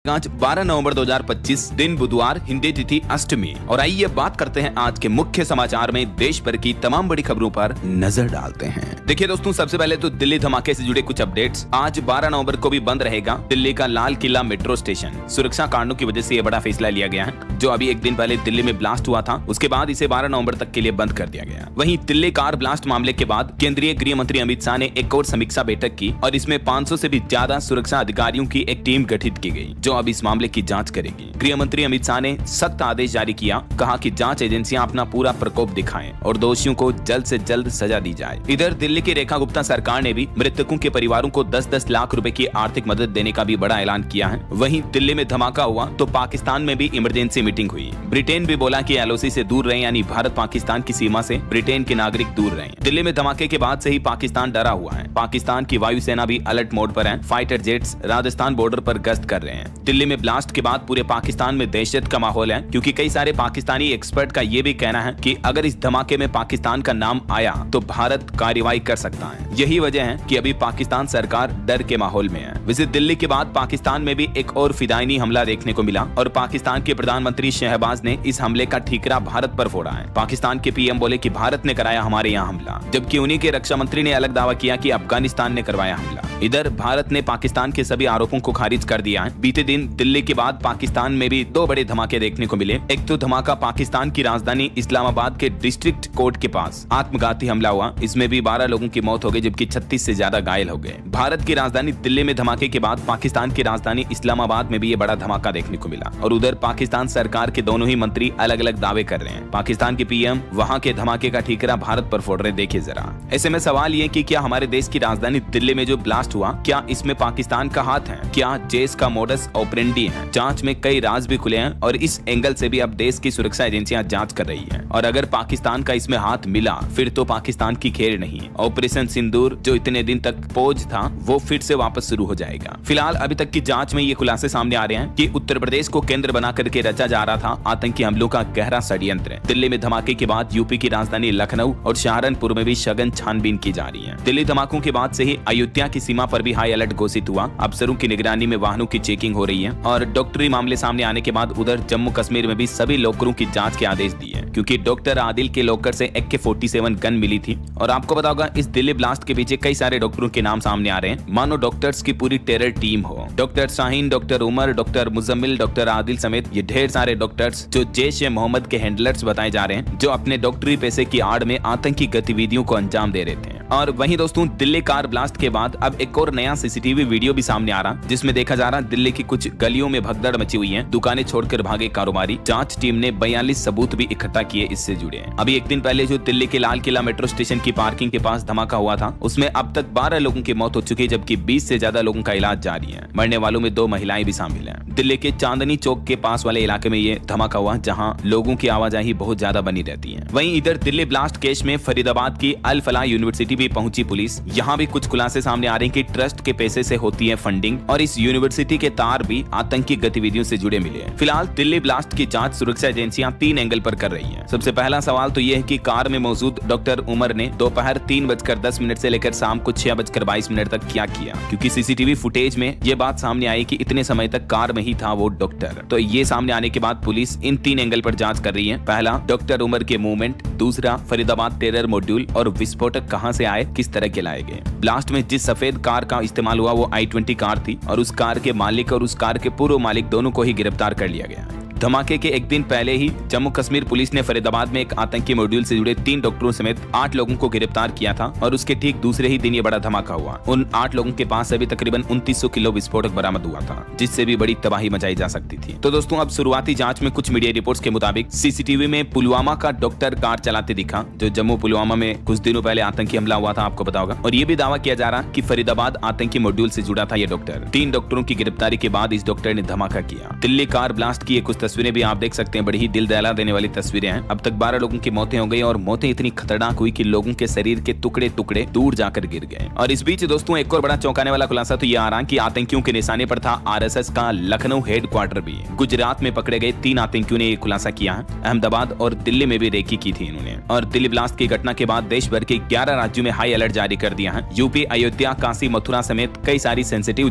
आज 12 नवंबर 2025 दिन बुधवार, हिंदी तिथि अष्टमी। और आइए बात करते हैं आज के मुख्य समाचार में देश भर की तमाम बड़ी खबरों पर नजर डालते हैं। देखिए दोस्तों, सबसे पहले तो दिल्ली धमाके से जुड़े कुछ अपडेट्स। आज 12 नवंबर को भी बंद रहेगा दिल्ली का लाल किला मेट्रो स्टेशन। सुरक्षा कारणों की वजह से यह बड़ा फैसला लिया गया है। जो अभी एक दिन पहले दिल्ली में ब्लास्ट हुआ था, उसके बाद इसे 12 नवंबर तक के लिए बंद कर दिया गया। वहीं दिल्ली कार ब्लास्ट मामले के बाद केंद्रीय गृह मंत्री अमित शाह ने एक और समीक्षा बैठक की और इसमें 500 से भी ज्यादा सुरक्षा अधिकारियों की एक टीम गठित की गई, जो अब इस मामले की जांच करेगी। गृह मंत्री अमित शाह ने सख्त आदेश जारी किया, कहा कि जांच एजेंसियां अपना पूरा प्रकोप दिखाएं और दोषियों को जल्द से जल्द सजा दी जाए। इधर दिल्ली की रेखा गुप्ता सरकार ने भी मृतकों के परिवारों को 10-10 लाख रुपए की आर्थिक मदद देने का भी बड़ा ऐलान किया है। वहीं दिल्ली में धमाका हुआ तो पाकिस्तान में भी इमरजेंसी मीटिंग हुई। ब्रिटेन भी बोला कि एलओसी से दूर रहें, यानी भारत पाकिस्तान की सीमा से ब्रिटेन के नागरिक दूर रहें। दिल्ली में धमाके के बाद से ही पाकिस्तान डरा हुआ है। पाकिस्तान की वायुसेना भी अलर्ट मोड पर है। फाइटर जेट्स राजस्थान बॉर्डर पर गश्त कर रहे हैं। दिल्ली में ब्लास्ट के बाद पूरे पाकिस्तान में दहशत का माहौल है, क्योंकि कई सारे पाकिस्तानी एक्सपर्ट का ये भी कहना है कि अगर इस धमाके में पाकिस्तान का नाम आया तो भारत कार्रवाई कर सकता है। यही वजह है कि अभी पाकिस्तान सरकार डर के माहौल में है। वैसे दिल्ली के बाद पाकिस्तान में भी एक और फिदायनी हमला देखने को मिला और पाकिस्तान के प्रधानमंत्री शहबाज ने इस हमले का ठीकरा भारत पर फोड़ा है। पाकिस्तान के पीएम बोले कि भारत ने कराया हमारे यहाँ हमला, जबकि उन्हीं के रक्षा मंत्री ने अलग दावा किया कि अफगानिस्तान ने करवाया हमला। इधर भारत ने पाकिस्तान के सभी आरोपों को खारिज कर दिया है। बीते दिन दिल्ली के बाद पाकिस्तान में भी दो बड़े धमाके देखने को मिले। एक तो धमाका पाकिस्तान की राजधानी इस्लामाबाद के डिस्ट्रिक्ट कोर्ट के पास आत्मघाती हमला हुआ। इसमें भी 12 लोगों की मौत हो गई, जबकि 36 से ज्यादा घायल हो गए। भारत की राजधानी दिल्ली में धमाके के बाद पाकिस्तान की राजधानी इस्लामाबाद में भी ये बड़ा धमाका देखने को मिला और उधर पाकिस्तान सरकार के दोनों ही मंत्री अलग अलग दावे कर रहे हैं। पाकिस्तान के पीएम वहां के धमाके का ठीकरा भारत पर फोड़ रहे। देखिए जरा, ऐसे में सवाल ये कि क्या हमारे देश की राजधानी दिल्ली में जो ब्लास्ट हुआ, क्या इसमें पाकिस्तान का हाथ है? क्या जेस का मोडस ऑपरेंडी है? जांच में कई राज भी खुले हैं और इस एंगल से भी अब देश की सुरक्षा एजेंसियां जांच कर रही हैं। और अगर पाकिस्तान का इसमें हाथ मिला फिर तो पाकिस्तान की खेल नहीं। ऑपरेशन सिंदूर जो इतने दिन तक पोज था, वो फिर से वापस शुरू हो जाएगा। फिलहाल अभी तक की जांच में ये खुलासे सामने आ रहे हैं कि उत्तर प्रदेश को केंद्र बना करके रचा जा रहा था आतंकी हमलों का गहरा षड्यंत्र। दिल्ली में धमाके के बाद यूपी की राजधानी लखनऊ और सहारनपुर में भी सघन छानबीन की जा रही है। दिल्ली धमाकों के बाद से ही अयोध्या की सीमा पर भी हाई अलर्ट घोषित हुआ। अफसरों की निगरानी में वाहनों की चेकिंग हो रही है और डॉक्टरी मामले सामने आने के बाद उधर जम्मू कश्मीर में भी सभी लॉकरों की जांच के आदेश दिए, क्योंकि डॉक्टर आदिल के लॉकर से AK-47 गन मिली थी। और आपको पता होगा, इस दिल्ली ब्लास्ट के पीछे कई सारे डॉक्टरों के नाम सामने आ रहे हैं, मानो डॉक्टर्स की पूरी टेरर टीम हो। Doctor Shaheen, doctor Umar, doctor Muzammil, doctor Adil समेत ये ढेर सारे डॉक्टर्स जो जैश-ए-मोहम्मद के हैंडलर्स बताए जा रहे हैं, जो अपने डॉक्टरी पैसे की आड़ में आतंकी गतिविधियों को अंजाम दे रहे थे। और वहीं दोस्तों, दिल्ली कार ब्लास्ट के बाद अब एक और नया CCTV वीडियो भी सामने आ रहा, जिसमें देखा जा रहा दिल्ली की कुछ गलियों में भगदड़ मची हुई है। दुकानें छोड़कर भागे कारोबारी। जांच टीम ने 42 सबूत भी इकट्ठा किए इससे जुड़े हैं। अभी एक दिन पहले जो दिल्ली के लाल किला मेट्रो स्टेशन की पार्किंग के पास धमाका हुआ था, उसमें अब तक 12 लोगों की मौत हो चुकी है, जबकि 20 से ज्यादा लोगों का इलाज जारी है। मरने वालों में 2 महिलाएं भी शामिल हैं। दिल्ली के चांदनी चौक के पास वाले इलाके में ये धमाका हुआ, जहां लोगों की आवाजाही बहुत ज्यादा बनी रहती है। वहीं इधर दिल्ली ब्लास्ट केस में फरीदाबाद की अल फलाह यूनिवर्सिटी भी पहुंची पुलिस। यहाँ भी कुछ खुलासे सामने आ रहे हैं कि ट्रस्ट के पैसे से होती है फंडिंग और इस यूनिवर्सिटी के तार भी आतंकी गतिविधियों से जुड़े मिले हैं। फिलहाल दिल्ली ब्लास्ट की जांच सुरक्षा एजेंसियां 3 एंगल पर कर रही हैं। सबसे पहला सवाल तो यह है कि कार में मौजूद डॉक्टर उमर ने दोपहर 3:10 से लेकर शाम को 6:22 तक क्या किया, क्योंकि CCTV फुटेज में ये बात सामने आई कि इतने समय तक कार में ही था वो डॉक्टर। तो ये सामने आने के बाद पुलिस इन 3 एंगल पर जांच कर रही है। पहला, डॉक्टर उमर के मूवमेंट। दूसरा, फरीदाबाद टेरर मॉड्यूल और विस्फोटक कहां से आए, किस तरह के लाए गए। ब्लास्ट में जिस सफेद कार का इस्तेमाल हुआ वो I-20 कार थी और उस कार के मालिक और उस कार के पूर्व मालिक दोनों को ही गिरफ्तार कर लिया गया। धमाके के एक दिन पहले ही जम्मू कश्मीर पुलिस ने फरीदाबाद में एक आतंकी मॉड्यूल से जुड़े 3 डॉक्टरों समेत 8 लोगों को गिरफ्तार किया था और उसके ठीक दूसरे ही दिन ये बड़ा धमाका हुआ। उन 8 लोगों के पास अभी तकरीबन 2900 किलो विस्फोटक बरामद हुआ था, जिससे भी बड़ी तबाही मचाई जा सकती थी। तो दोस्तों, अब शुरुआती जांच में कुछ मीडिया रिपोर्ट्स के मुताबिक CCTV में पुलवामा का डॉक्टर कार चलाते दिखा, जो जम्मू पुलवामा में कुछ दिनों पहले आतंकी हमला हुआ था, आपको पता होगा। और ये भी दावा किया जा रहा कि फरीदाबाद आतंकी मॉड्यूल से जुड़ा था ये डॉक्टर। 3 डॉक्टरों की गिरफ्तारी के बाद इस डॉक्टर ने धमाका किया। दिल्ली कार ब्लास्ट की कुछ तस्वीरें भी आप देख सकते हैं, बड़ी ही दिल दहला देने वाली तस्वीरें हैं। अब तक 12 लोगों की मौतें हो गई और मौतें इतनी खतरनाक हुई कि लोगों के शरीर के टुकड़े टुकड़े दूर जाकर गिर गए। और इस बीच दोस्तों एक और बड़ा चौंकाने वाला खुलासा तो ये आ रहा कि आतंकियों के निशाने पर था आरएसएस का लखनऊ हेडक्वार्टर भी। गुजरात में पकड़े गए 3 आतंकियों ने ये खुलासा किया है। अहमदाबाद और दिल्ली में भी रेकी की थी इन्होंने। और दिल्ली ब्लास्ट की घटना के बाद देश भर के 11 राज्यों में हाई अलर्ट जारी कर दिया है। यूपी, अयोध्या, काशी, मथुरा समेत कई सारी सेंसिटिव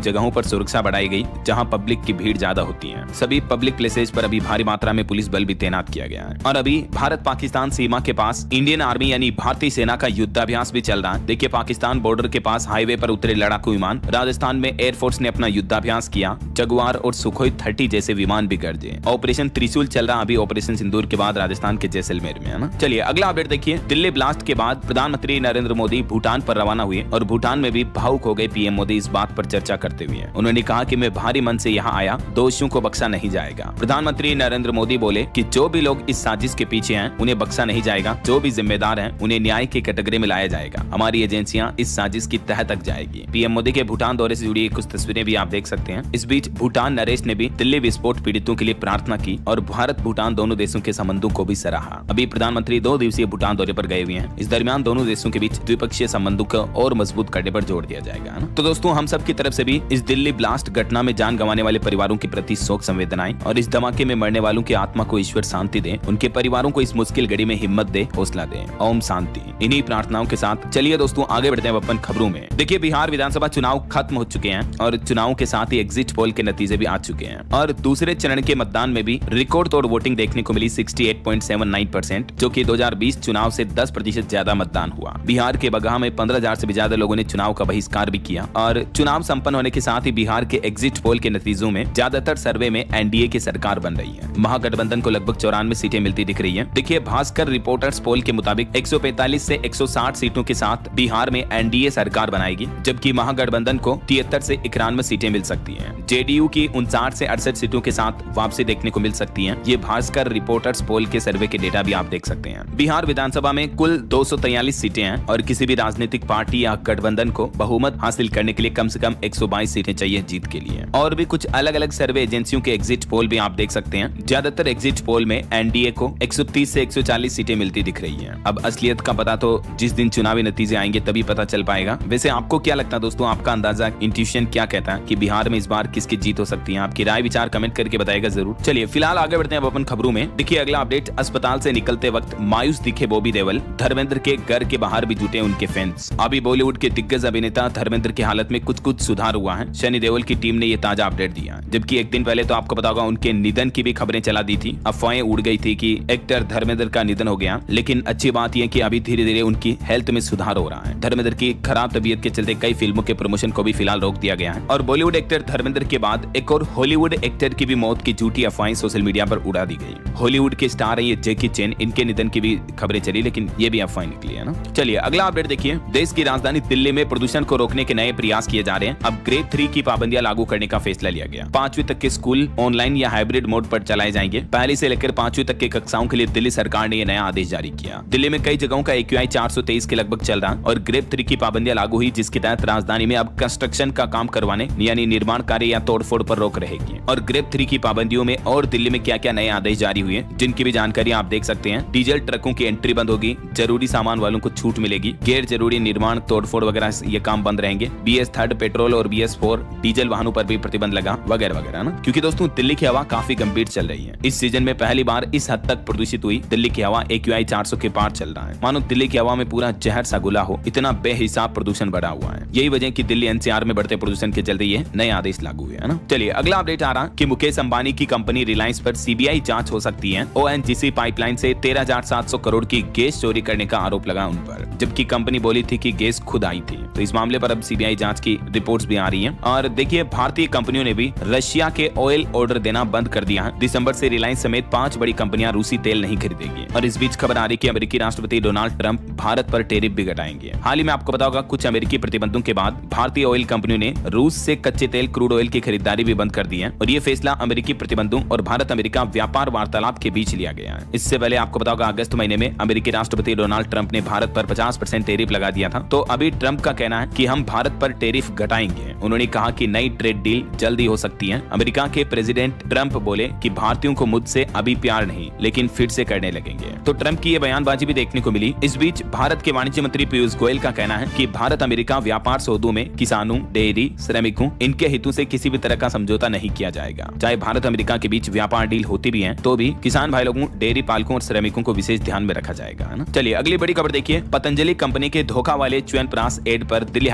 जगहों पर सुरक्षा बढ़ाई गई जहां पब्लिक की भीड़ ज्यादा होती है। सभी पब्लिक प्लेसेज पर अभी भारी मात्रा में पुलिस बल भी तैनात किया गया है। और अभी भारत पाकिस्तान सीमा के पास इंडियन आर्मी यानी भारतीय सेना का युद्धाभ्यास भी चल रहा है। देखिए पाकिस्तान बॉर्डर के पास हाईवे पर उतरे लड़ाकू विमान, राजस्थान में एयरफोर्स ने अपना युद्धाभ्यास किया, जगुआर और सुखोई 30 जैसे विमान भी गरजे। ऑपरेशन त्रिशूल चल रहा अभी ऑपरेशन सिंदूर के बाद राजस्थान के जैसलमेर में, है ना। चलिए अगला अपडेट देखिए। दिल्ली ब्लास्ट के बाद प्रधानमंत्री नरेंद्र मोदी भूटान पर रवाना हुए और भूटान में भी भावुक हो गए पीएम मोदी इस बात पर चर्चा करते हुए। उन्होंने कहा कि मैं भारी मन से यहाँ आया, दोषियों को बख्शा नहीं जाएगा। प्रधानमंत्री नरेंद्र मोदी बोले कि जो भी लोग इस साजिश के पीछे हैं उन्हें बख्शा नहीं जाएगा, जो भी जिम्मेदार हैं उन्हें न्याय की कैटेगरी में लाया जाएगा। हमारी एजेंसियां इस साजिश की तह तक जाएगी। पीएम मोदी के भूटान दौरे से जुड़ी कुछ तस्वीरें भी आप देख सकते हैं। इस बीच भूटान नरेश ने भी दिल्ली विस्फोट पीड़ितों के लिए प्रार्थना की और भारत भूटान दोनों देशों के संबंधों को भी सराहा। अभी प्रधानमंत्री 2 दिवसीय भूटान दौरे पर गए हुए हैं। इस दरमियान दोनों देशों के बीच द्विपक्षीय संबंधों को और मजबूत करने पर जोर दिया जाएगा। तो दोस्तों हम सब की तरफ से भी इस दिल्ली ब्लास्ट घटना में जान गंवाने वाले परिवारों के प्रति शोक संवेदनाएं और इस धमाके में मरने वालों की आत्मा को ईश्वर शांति दे, उनके परिवारों को इस मुश्किल घड़ी में हिम्मत दे, हौसला दे। ओम शांति। इन्हीं प्रार्थनाओं के साथ चलिए दोस्तों आगे बढ़ते हैं अपन खबरों में। देखिए बिहार विधानसभा चुनाव खत्म हो चुके हैं और चुनाव के साथ ही एग्जिट पोल के नतीजे भी आ चुके हैं और दूसरे चरण के मतदान में भी रिकॉर्ड तोड़ वोटिंग देखने को मिली 68.79%, जो कि 2020 चुनाव से 10% ज्यादा मतदान हुआ। बिहार के बगहा में 15,000 से भी ज्यादा लोगों ने चुनाव का बहिष्कार भी किया और चुनाव संपन्न होने के साथ ही बिहार के एग्जिट पोल के नतीजों में ज्यादातर सर्वे में एनडीए की सरकार बन रही है। महागठबंधन को लगभग 94 सीटें मिलती दिख रही है। देखिए भास्कर रिपोर्टर्स पोल के मुताबिक 145 से 160 सीटों के साथ बिहार में एनडीए सरकार बनाएगी, जबकि महागठबंधन को 73 से 91 सीटें मिल सकती हैं। जेडीयू की 59 से 68 सीटों के साथ वापसी देखने को मिल सकती है। ये भास्कर रिपोर्टर्स पोल के सर्वे के डेटा भी आप देख सकते हैं। बिहार विधानसभा में कुल 243 सीटें हैं और किसी भी राजनीतिक पार्टी या गठबंधन को बहुमत हासिल करने के लिए कम से कम 122 सीटें चाहिए जीत के लिए। और भी कुछ अलग अलग सर्वे एजेंसियों के एग्जिट पोल भी आप देख सकते हैं। ज्यादातर एग्जिट पोल में एनडीए को 130 से 140 सीटें मिलती दिख रही हैं। अब असलियत का पता तो जिस दिन चुनावी नतीजे आएंगे तभी पता चल पाएगा। वैसे आपको क्या लगता है दोस्तों, आपका अंदाजा, इंट्यूशन क्या कहता है कि बिहार में इस बार किसकी जीत हो सकती है? आपकी राय विचार कमेंट करके बताएगा जरूर। चलिए फिलहाल आगे बढ़ते हैं अब अपन खबरों में। देखिए अगला अपडेट, अस्पताल से निकलते वक्त मायूस दिखे बॉबी देओल, धर्मेंद्र के घर के बाहर भी जुटे उनके फैंस। अभी बॉलीवुड के दिग्गज अभिनेता धर्मेंद्र की हालत में कुछ सुधार हुआ है। सनी देओल की टीम ने ये ताजा अपडेट दिया, जबकि एक दिन पहले तो आपको पता होगा उनके निधन की भी खबरें चला दी थी। अफवाहें उड़ गई थी कि एक्टर धर्मेंद्र का निधन हो गया, लेकिन अच्छी बात यह कि अभी धीरे धीरे उनकी हेल्थ में सुधार हो रहा है। धर्मेंद्र की खराब तबीयत के चलते कई फिल्मों के प्रमोशन को भी फिलहाल रोक दिया गया है। और बॉलीवुड एक्टर धर्मेंद्र के बाद एक और हॉलीवुड एक्टर की भी मौत की झूठी अफवाहें सोशल मीडिया पर उड़ा दी गई। हॉलीवुड के स्टार है ये जैकी चैन, इनके निधन की भी खबरें चली, लेकिन ये भी अफवाहें निकली है ना। चलिए अगला अपडेट देखिए। देश की राजधानी दिल्ली में प्रदूषण को रोकने के नए प्रयास किए जा रहे हैं। अब ग्रेड 3 की पाबंदियां लागू करने का फैसला लिया गया। 5वीं तक के स्कूल ऑनलाइन या हाइब्रिड मोड पर चलाए जाएंगे। पहली से लेकर 5वीं तक की कक्षाओं के लिए दिल्ली सरकार ने यह नया आदेश जारी किया। दिल्ली में कई जगहों का AQI 423 के लगभग चल रहा और ग्रेड 3 की पाबंदियां लागू हुई, जिसके तहत राजधानी में अब कंस्ट्रक्शन का काम करवाने यानी निर्माण कार्य या तोड़फोड़ पर रोक रहेगी। और ग्रेड 3 की पाबंदियों में और दिल्ली में क्या क्या नए आदेश जारी हुए जिनकी भी जानकारी आप देख सकते हैं। डीजल ट्रकों की एंट्री बंद होगी, जरूरी सामान वालों को छूट मिलेगी, गैर जरूरी निर्माण तोड़फोड़ वगैरह ये काम बंद रहेंगे। BS3 पेट्रोल और BS4 डीजल वाहनों पर भी प्रतिबंध लगा वगैरह वगैरह ना। क्योंकि दोस्तों दिल्ली की हवा काफी गंभीर चल रही है। इस सीजन में पहली बार इस हद तक प्रदूषित हुई दिल्ली की हवा AQI 400 के पार चल रहा है। मानो दिल्ली की हवा में पूरा जहर सा घुला हो, इतना बेहिसाब प्रदूषण बढ़ा हुआ है। यही वजह कि दिल्ली NCR में बढ़ते प्रदूषण के चलते ये नए आदेश लागू हुए है ना। चलिए अगला अपडेट आ रहा कि मुकेश अंबानी की कंपनी रिलायंस पर CBI जांच हो सकती है। ONGC पाइपलाइन से 13,700 करोड़ की गैस चोरी करने का आरोप लगा उन पर, जबकि कंपनी बोली थी कि गैस खुद आई थी। तो इस मामले पर अब CBI जांच की रिपोर्ट्स भी आ रही हैं। और देखिए भारतीय कंपनियों ने भी रशिया के ऑयल ऑर्डर देना बंद कर दिया है। दिसंबर से रिलायंस समेत 5 बड़ी कंपनियां रूसी तेल नहीं खरीदेगी। और इस बीच खबर आ रही कि अमेरिकी राष्ट्रपति डोनाल्ड ट्रंप भारत पर टैरिफ भी घटाएंगे। हाल ही में आपको पता होगा कुछ अमेरिकी प्रतिबंधों के बाद भारतीय ऑयल कंपनियों ने रूस से कच्चे तेल क्रूड ऑयल की खरीदारी भी बंद कर दी है। और ये फैसला अमेरिकी प्रतिबंधों और भारत अमेरिका व्यापार वार्तालाप के बीच लिया गया है। इससे पहले आपको पता होगा अगस्त महीने में अमेरिकी राष्ट्रपति डोनाल्ड ट्रंप ने भारत पर 50% टैरिफ लगा दिया था। तो अभी ट्रंप का कहना है कि हम भारत पर टैरिफ घटाएंगे। उन्होंने कहा कि नई ट्रेड डील जल्दी हो सकती है। अमेरिका के प्रेसिडेंट ट्रंप बोले कि भारतीयों को मुझसे अभी प्यार नहीं लेकिन फिर से करने लगेंगे। तो ट्रंप की ये बयानबाजी भी देखने को मिली। इस बीच भारत के वाणिज्य मंत्री पीयूष गोयल का कहना है कि भारत अमेरिका व्यापार सौदों में किसानों, डेयरी, श्रमिकों, इनके हितों से किसी भी तरह का समझौता नहीं किया जाएगा। चाहे भारत अमेरिका के बीच व्यापार डील होती भी है तो भी किसान भाई लोगों, डेयरी पालकों और श्रमिकों को विशेष ध्यान में रखा जाएगा, है ना। चलिए अगली बड़ी खबर देखिए। पतंजलि कंपनी के धोखा वाले च्यवनप्राश एड पर दिल्ली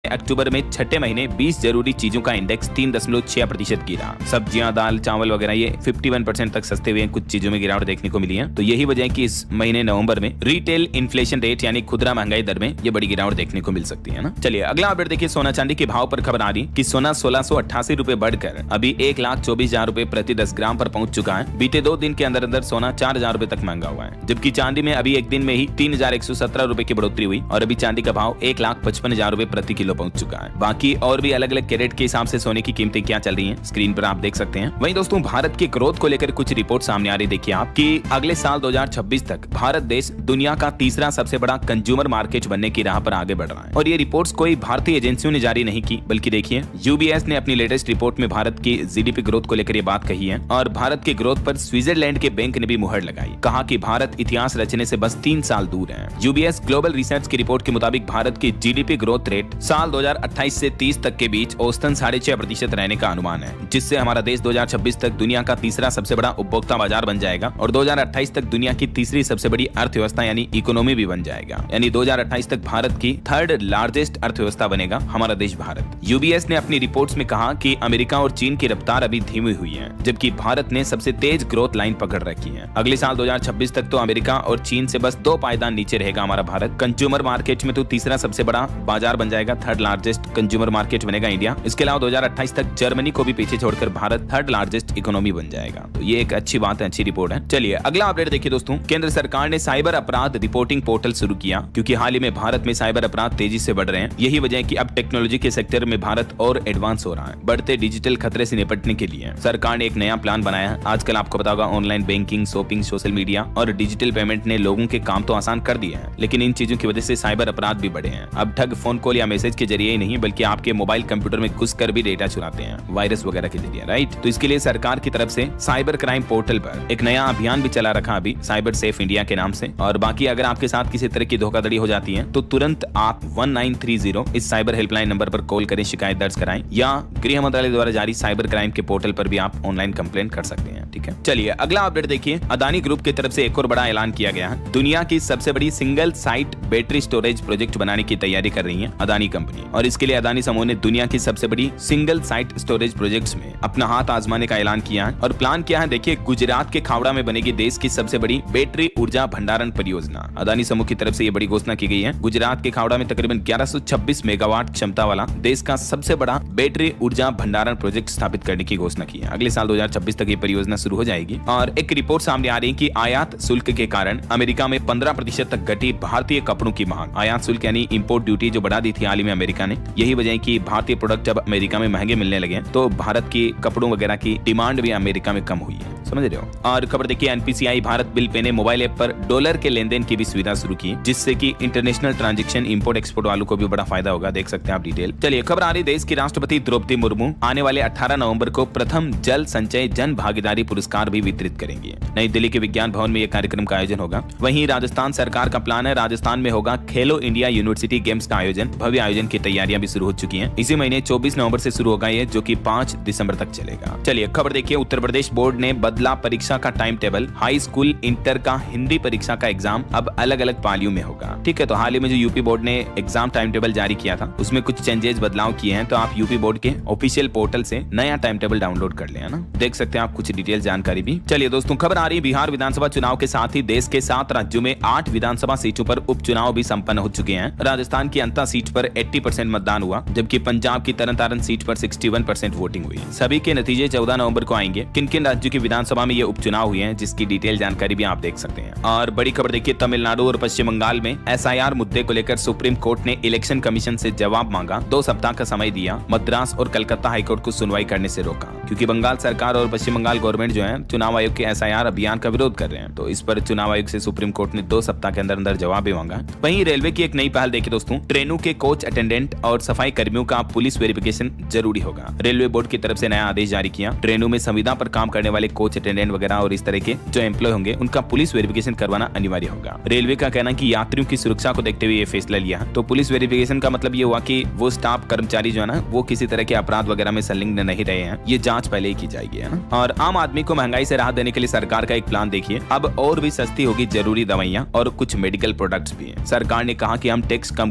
अक्टूबर में छठे महीने 20 जरूरी चीजों का इंडेक्स 3.6% गिरा। सब्जियां, दाल, चावल वगैरह ये 51% तक सस्ते हुए हैं। कुछ चीजों में गिरावट देखने को मिली है। तो यही वजह है कि इस महीने नवंबर में रिटेल इन्फ्लेशन रेट यानी खुदरा महंगाई दर में ये बड़ी गिरावट देखने को मिल सकती है ना। चलिए अगला अपडेट देखिए। सोना चांदी के भाव पर खबर आ रही कि सोना 1688 रुपए बढ़कर अभी 1,24,000 रुपए प्रति 10 ग्राम पर पहुंच चुका है। बीते 2 दिन के अंदर अंदर सोना 4,000 रुपए तक महंगा हुआ है, जबकि चांदी में अभी एक दिन में ही 3,117 रुपए की बढ़ोतरी हुई और अभी चांदी का भाव 1,55,000 रुपए प्रति किलो पहुंच चुका है। बाकी और भी अलग अलग कैरेट के हिसाब से सोने की कीमतें क्या चल रही हैं स्क्रीन पर आप देख सकते हैं। वहीं दोस्तों भारत के ग्रोथ को लेकर कुछ रिपोर्ट सामने आ रही देखिए आप कि अगले साल 2026 तक भारत देश दुनिया का तीसरा सबसे बड़ा कंज्यूमर मार्केट बनने की राह पर आगे बढ़ रहा है। और ये रिपोर्ट्स कोई भारतीय एजेंसियों ने जारी नहीं की, बल्कि देखिए यूबीएस ने अपनी लेटेस्ट रिपोर्ट में भारत की जीडीपी ग्रोथ को लेकर ये बात कही है। और भारत के ग्रोथ पर स्विट्जरलैंड के बैंक ने भी मुहर लगाई, कहा कि भारत इतिहास रचने से बस 3 साल दूर है। यूबीएस ग्लोबल रिसर्च की रिपोर्ट के मुताबिक भारत की जीडीपी ग्रोथ रेट साल 2028 से 30 तक के बीच औसतन 6.5% रहने का अनुमान है, जिससे हमारा देश 2026 तक दुनिया का तीसरा सबसे बड़ा उपभोक्ता बाजार बन जाएगा और 2028 तक दुनिया की तीसरी सबसे बड़ी अर्थव्यवस्था यानी इकोनॉमी भी बन जाएगा। यानी 2028 तक भारत की 3rd लार्जेस्ट अर्थव्यवस्था बनेगा हमारा देश भारत। यूबीएस ने अपनी रिपोर्ट्स में कहा कि अमेरिका और चीन की रफ्तार अभी धीमी हुई है, जबकि भारत ने सबसे तेज ग्रोथ लाइन पकड़ रखी है। अगले साल 2026 तक तो अमेरिका और चीन से बस 2 पायदान नीचे रहेगा हमारा भारत। कंज्यूमर मार्केट में तो तीसरा सबसे बड़ा बाजार बन जाएगा, 3rd लार्जेस्ट कंज्यूमर मार्केट बनेगा इंडिया। इसके अलावा 2028 तक जर्मनी को भी पीछे छोड़कर भारत 3rd लार्जेस्ट इकोनॉमी बन जाएगा। तो ये एक अच्छी बात है, अच्छी रिपोर्ट है। चलिए अगला अपडेट देखिए दोस्तों। केंद्र सरकार ने साइबर अपराध रिपोर्टिंग पोर्टल शुरू किया, क्योंकि हाल ही में भारत में साइबर अपराध तेजी से बढ़ रहे हैं। यही वजह है कि अब टेक्नोलॉजी के सेक्टर में भारत और एडवांस हो रहा है। बढ़ते डिजिटल खतरे से निपटने के लिए सरकार ने एक नया प्लान बनाया है। आजकल आपको पता होगा online banking, shopping, social media और डिजिटल पेमेंट ने लोगों के काम तो आसान कर दिए हैं, लेकिन इन चीजों की वजह से साइबर अपराध भी बढ़े हैं। अब ठग फोन कॉल या मैसेज के जरिए ही नहीं, बल्कि आपके मोबाइल कंप्यूटर में घुसकर भी डेटा चुराते हैं, वायरस वगैरह के जरिए, राइट। तो इसके लिए सरकार की तरफ से साइबर क्राइम पोर्टल पर एक नया अभियान भी चला रखा अभी, साइबर सेफ इंडिया के नाम से। और बाकी अगर आपके साथ किसी तरह की धोखाधड़ी हो जाती है तो तुरंत आप 1930 इस साइबर हेल्पलाइन नंबर पर कॉल करें, शिकायत दर्ज कराएं, या गृह मंत्रालय द्वारा जारी साइबर क्राइम के पोर्टल पर भी आप ऑनलाइन कंप्लेन कर सकते हैं। ठीक है, चलिए अगला अपडेट देखिए। अदानी ग्रुप की तरफ से एक और बड़ा ऐलान किया गया है। दुनिया की सबसे बड़ी single site battery storage project बनाने की तैयारी कर रही है अदानी कंपनी, और इसके लिए अदानी समूह ने दुनिया की सबसे बड़ी सिंगल साइट स्टोरेज प्रोजेक्ट्स में अपना हाथ आजमाने का ऐलान किया है। और प्लान किया है, देखिए, गुजरात के खावड़ा में बनेगी देश की सबसे बड़ी बैटरी ऊर्जा भंडारण परियोजना। अदानी समूह की तरफ से ये बड़ी घोषणा की गई है। गुजरात के खावड़ा में तकरीबन 1126 मेगावाट क्षमता वाला देश का सबसे बड़ा बैटरी ऊर्जा भंडारण प्रोजेक्ट स्थापित करने की घोषणा की है। अगले साल 2026 तक ये परियोजना शुरू हो जाएगी। और एक रिपोर्ट सामने आ रही है कि आयात शुल्क के कारण अमेरिका में 15% तक घटी भारतीय कपड़ों की मांग। आयात शुल्क यानी इंपोर्ट ड्यूटी जो बढ़ा दी थी हाल ही में अमेरिका ने, यही वजह है कि भारतीय प्रोडक्ट जब अमेरिका में महंगे मिलने लगे तो भारत की कपड़ों वगैरह की डिमांड भी अमेरिका में कम हुई है, समझ रहे हो। और खबर देखिए, एनपीसीआई भारत बिल पे ने मोबाइल ऐप पर डॉलर के लेन देन की भी सुविधा शुरू की, जिससे कि इंटरनेशनल ट्रांजैक्शन इंपोर्ट एक्सपोर्ट वालों को भी बड़ा फायदा होगा। देख सकते हैं आप डिटेल। चलिए खबर आ रही, देश की राष्ट्रपति द्रौपदी मुर्मू आने वाले 18 नवंबर को प्रथम जल संचय जन भागीदारी पुरस्कार भी वितरित करेंगे। नई दिल्ली के विज्ञान भवन में यह कार्यक्रम का आयोजन होगा। वहीं राजस्थान सरकार का प्लान है, राजस्थान में होगा खेलो इंडिया यूनिवर्सिटी गेम्स का आयोजन। भव्य आयोजन की तैयारियां भी शुरू हो चुकी हैं। इसी महीने 24 नवंबर से शुरू होगा ये, जो कि 5 दिसंबर तक चलेगा। चलिए खबर देखिए, उत्तर प्रदेश बोर्ड ने बदला परीक्षा का time table. High school, inter का हिंदी परीक्षा का एग्जाम अब अलग अलग पालियों में होगा। ठीक है, तो हाल ही में जो यूपी बोर्ड ने एग्जाम टाइम टेबल जारी किया था उसमें कुछ चेंजेस, बदलाव किए हैं। तो आप यूपी बोर्ड के ऑफिशियल पोर्टल से नया टाइम टेबल डाउनलोड कर ले, है ना। देख सकते हैं आप कुछ डिटेल जानकारी भी। चलिए दोस्तों, खबर आ रही है, बिहार विधानसभा चुनाव के साथ ही देश के 7 राज्यों में 8 विधानसभा सीटों पर उपचुनाव भी संपन्न हो चुके हैं। राजस्थान की अंता सीट पर 80% मतदान हुआ, जबकि पंजाब की तरन तारण सीट पर 61% वोटिंग हुई। सभी के नतीजे 14 नवंबर को आएंगे। किन किन राज्यों की विधानसभा लोकसभा में ये उपचुनाव हुए हैं, जिसकी डिटेल जानकारी भी आप देख सकते हैं। और बड़ी खबर देखिए, तमिलनाडु और पश्चिम बंगाल में SIR मुद्दे को लेकर सुप्रीम कोर्ट ने इलेक्शन कमीशन से जवाब मांगा। 2 सप्ताह का समय दिया। मद्रास और कलकत्ता हाईकोर्ट को सुनवाई करने से रोका, क्योंकि बंगाल सरकार और पश्चिम बंगाल गवर्नमेंट जो है चुनाव आयोग के SIR अभियान का विरोध कर रहे हैं। तो इस पर चुनाव आयोग से सुप्रीम कोर्ट ने 2 सप्ताह के अंदर अंदर जवाब भी मांगा। वहीं रेलवे की एक नई पहल देखिए दोस्तों, ट्रेनों के कोच अटेंडेंट और सफाई कर्मियों का पुलिस वेरिफिकेशन जरूरी होगा। रेलवे बोर्ड की तरफ से नया आदेश जारी किया। ट्रेनों में संविदा पर काम करने वाले कोच अटेंडेंट वगैरह और इस तरह के जो एम्प्लॉय होंगे उनका पुलिस वेरिफिकेशन करवाना अनिवार्य होगा। रेलवे का कहना कि यात्रियों की सुरक्षा को देखते हुए ये फैसला लिया। तो पुलिस वेरिफिकेशन का मतलब ये हुआ कि वो स्टाफ कर्मचारी जो है ना, वो किसी तरह के अपराध वगैरह में संलिग्न नहीं रहे हैं। ये जांच पहले ही की जाएगी, है ना। और आम आदमी को महंगाई से राहत देने के लिए सरकार का एक प्लान देखिए। अब और भी सस्ती होगी जरूरी दवाइयां और कुछ मेडिकल प्रोडक्ट्स भी हैं। सरकार ने कहा कि हम टैक्स कम